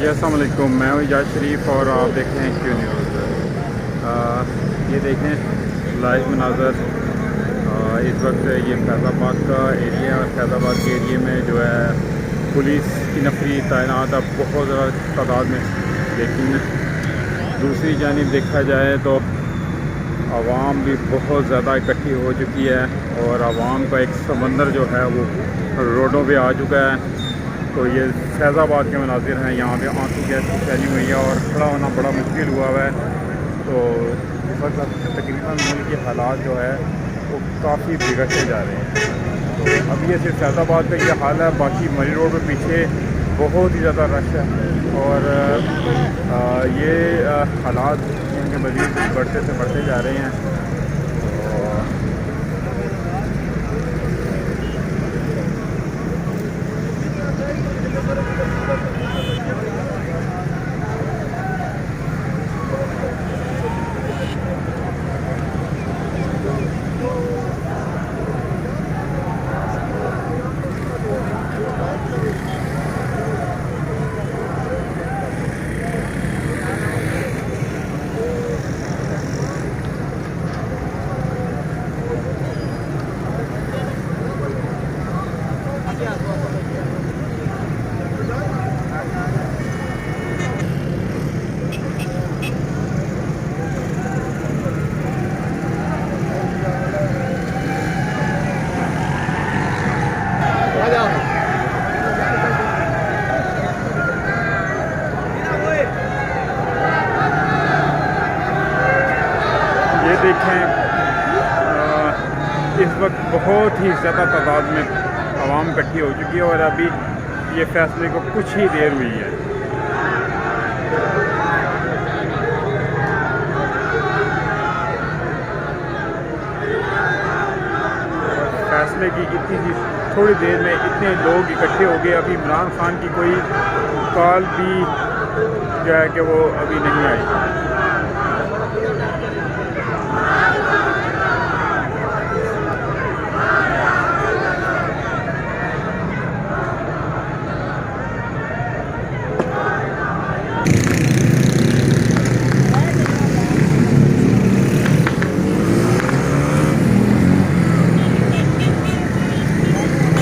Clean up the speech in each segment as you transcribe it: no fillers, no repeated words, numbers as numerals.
जी अस्सलाम वालेकुम, मैं हूँ इजाज़ शरीफ और आप देख रहे हैं क्यों न्यूज़। ये देखें लाइव मनाज़र। इस वक्त ये फैज़ाबाद का एरिया है और फैज़ाबाद के एरिए में जो है पुलिस की नफरी तैनात अब बहुत ज़्यादा तादाद में, लेकिन दूसरी जानिब देखा जाए तो आवाम भी बहुत ज़्यादा इकट्ठी हो चुकी है और आवाम का एक समंदर जो है वो रोडों पे आ चुका है। तो ये फैज़ाबाद के मनाजिर हैं, यहाँ पे आंसू गैस की फैली हुई है और खड़ा होना बड़ा मुश्किल हुआ है। तो इस वक्त तकरीबन मुल्क के हालात जो है वो काफ़ी बिगड़ते जा रहे हैं। तो अब ये सिर्फ फैज़ाबाद का ये हाल है, बाकी मरी रोड पर पीछे बहुत ही ज़्यादा रश है और ये हालात इनके मज़ीद बढ़ते से बढ़ते जा रहे हैं। ये देखें इस वक्त बहुत ही ज़्यादा तादाद में आवाम इकट्ठी हो चुकी है और अभी ये फैसले को कुछ ही देर हुई है। फैसले की इतनी थोड़ी देर में इतने लोग इकट्ठे हो गए। अभी इमरान खान की कोई कॉल भी जो है कि वो अभी नहीं आई।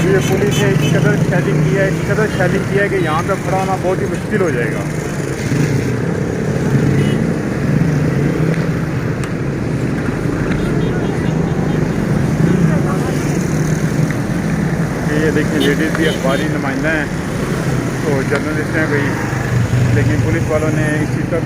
ये पुलिस ने इस कदर शेलिंग किया है, इस कदर शेलिंग किया है कि यहाँ पे खड़ा होना बहुत ही मुश्किल हो जाएगा। ये देखिए लेडीज़ भी अखबारी नुमाइंदा हैं, तो जर्नलिस्ट हैं कोई, लेकिन पुलिस वालों ने इस चीज़ का